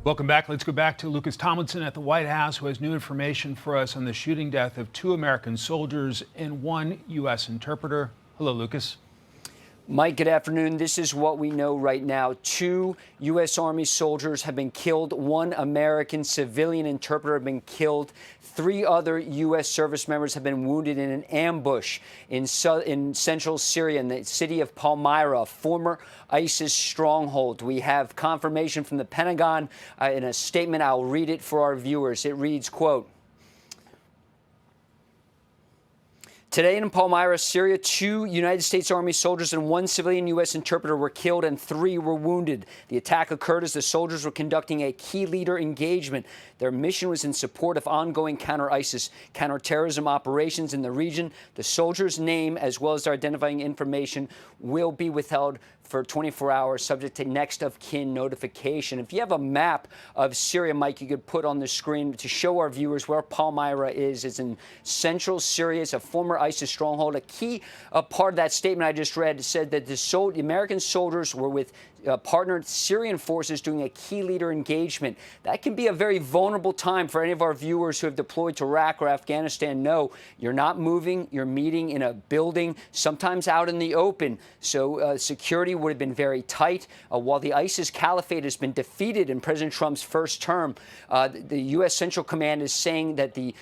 Welcome back. Let's go back to Lucas Tomlinson at the White House, who has new information for us on the shooting death of 2 American soldiers and 1 U.S. interpreter. Hello, Lucas. Mike, good afternoon. This is what we know right now. 2 U.S. Army soldiers have been killed. 1 American civilian interpreter have been killed. 3 other U.S. service members have been wounded in an ambush in central Syria, in the city of Palmyra, a former ISIS stronghold. We have confirmation from the Pentagon in a statement. I'll read it for our viewers. It reads, quote, "Today in Palmyra, Syria, 2 United States Army soldiers and 1 civilian U.S. interpreter were killed and 3 were wounded. The attack occurred as the soldiers were conducting a key leader engagement. Their mission was in support of ongoing counter-ISIS, counterterrorism operations in the region. The soldiers' name, as well as their identifying information, will be withheld for 24 hours, subject to next of kin notification." If you have a map of Syria, Mike, you could put on the screen to show our viewers where Palmyra is. It's in central Syria. It's a former ISIS stronghold. A key part of that statement I just read said that the American soldiers were with partnered Syrian forces doing a key leader engagement. That can be a very vulnerable time for any of our viewers who have deployed to Iraq or Afghanistan. No, you're not moving. You're meeting in a building, sometimes out in the open. So security would have been very tight. While the ISIS caliphate has been defeated in President Trump's first term, the U.S. Central Command is saying that the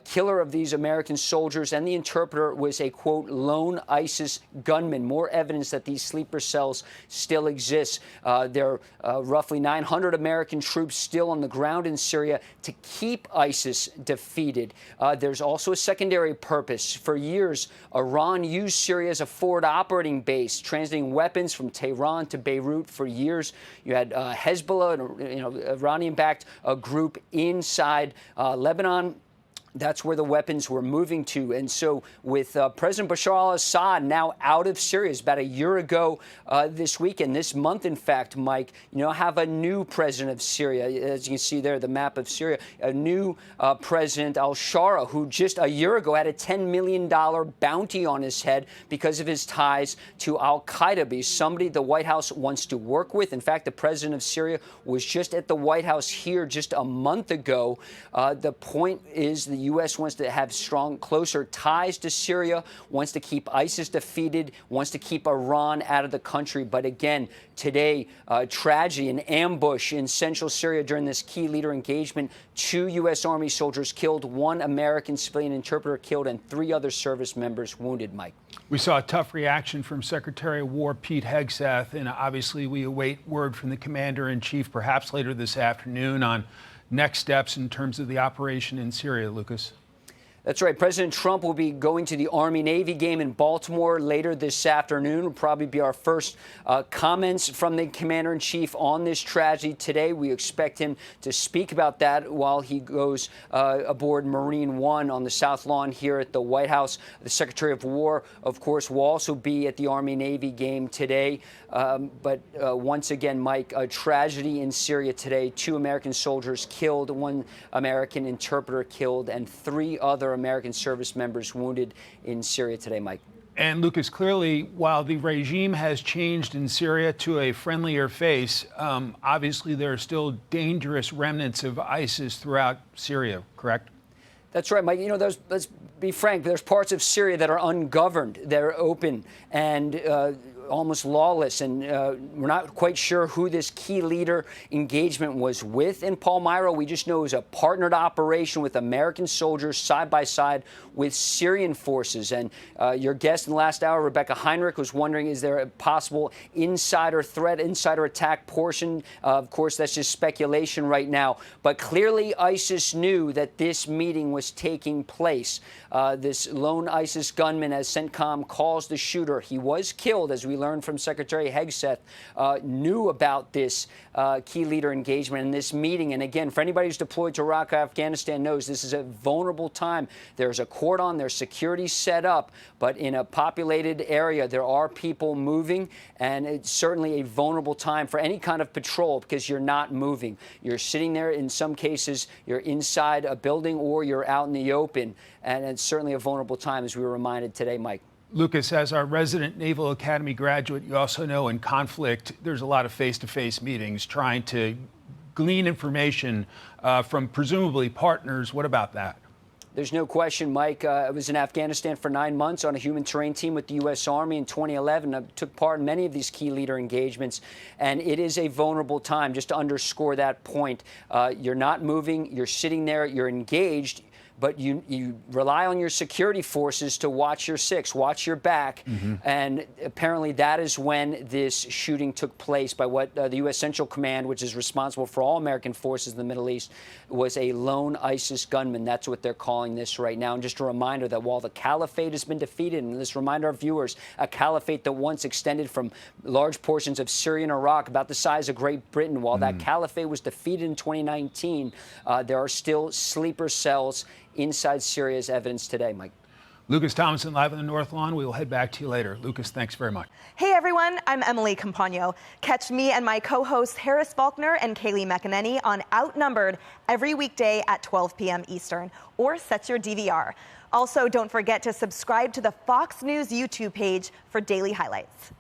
killer of these American soldiers and the interpreter was a, quote, lone ISIS gunman. More evidence that these sleeper cells still exist. There are roughly 900 American troops still on the ground in Syria to keep ISIS defeated. There's also a secondary purpose. For years, Iran used Syria as a forward operating base, transiting weapons from Tehran to Beirut for years. You had Hezbollah, Iranian-backed group inside Lebanon. That's where the weapons were moving to. And so with President Bashar al-Assad now out of Syria, it's about a year ago this weekend, this month, in fact, Mike, have a new president of Syria. As you can see there, the map of Syria, a new president, al-Shara, who just a year ago had a $10 million bounty on his head because of his ties to al-Qaeda. But he's somebody the White House wants to work with. In fact, the president of Syria was just at the White House here just a month ago. The point is the U.S. wants to have strong, closer ties to Syria, wants to keep ISIS defeated, wants to keep Iran out of the country. But again, today, tragedy, an ambush in central Syria during this key leader engagement. 2 U.S. Army soldiers killed, 1 American civilian interpreter killed, and 3 other service members wounded, Mike. We saw a tough reaction from Secretary of War Pete Hegseth, and obviously we await word from the Commander-in-Chief perhaps later this afternoon on next steps in terms of the operation in Syria, Lucas. That's right. President Trump will be going to the Army-Navy game in Baltimore later this afternoon. Will probably be our first comments from the Commander-in-Chief on this tragedy today. We expect him to speak about that while he goes aboard Marine One on the South Lawn here at the White House. The Secretary of War, of course, will also be at the Army-Navy game today. But once again, Mike, a tragedy in Syria today. 2 American soldiers killed, 1 American interpreter killed, and 3 other American service members wounded in Syria today, Mike. And Lucas, clearly, while the regime has changed in Syria to a friendlier face, obviously there are still dangerous remnants of ISIS throughout Syria, correct? That's right, Mike. Let's be frank, there's parts of Syria that are ungoverned, they're open and almost lawless, and we're not quite sure who this key leader engagement was with in Palmyra. We just know it was a partnered operation with American soldiers side by side with Syrian forces. And your guest in the last hour, Rebecca Heinrich, was wondering, is there a possible insider threat, insider attack portion? Of course, that's just speculation right now. But clearly, ISIS knew that this meeting was taking place. This lone ISIS gunman, as CENTCOM calls the shooter, he was killed, as we learned from Secretary Hegseth, knew about this key leader engagement in this meeting. And again, for anybody who's deployed to Iraq or Afghanistan knows this is a vulnerable time. There's a cordon, there's security set up, but in a populated area, there are people moving, and it's certainly a vulnerable time for any kind of patrol because you're not moving. You're sitting there. In some cases, you're inside a building or you're out in the open, and it's certainly a vulnerable time, as we were reminded today, Mike. Lucas, as our resident Naval Academy graduate, you also know in conflict, there's a lot of face-to-face meetings trying to glean information from presumably partners. What about that? There's no question, Mike. I was in Afghanistan for 9 months on a human terrain team with the U.S. Army in 2011. I took part in many of these key leader engagements, and it is a vulnerable time. Just to underscore that point, you're not moving, you're sitting there, you're engaged, but you rely on your security forces to watch your six, watch your back. And apparently that is when this shooting took place by what the U.S. Central Command, which is responsible for all American forces in the Middle East, was a lone ISIS gunman. That's what they're calling this right now. And just a reminder that while the caliphate has been defeated, and let's remind our viewers, a caliphate that once extended from large portions of Syria and Iraq, about the size of Great Britain, while that caliphate was defeated in 2019, there are still sleeper cells inside Syria as evidence today, Mike. Lucas Tomlinson live on the North Lawn. We will head back to you later. Lucas, thanks very much. Hey everyone, I'm Emily Campagno. Catch me and my co-hosts Harris Faulkner and Kaylee McEnany on Outnumbered every weekday at 12 p.m. Eastern, or set your DVR. Also, don't forget to subscribe to the Fox News YouTube page for daily highlights.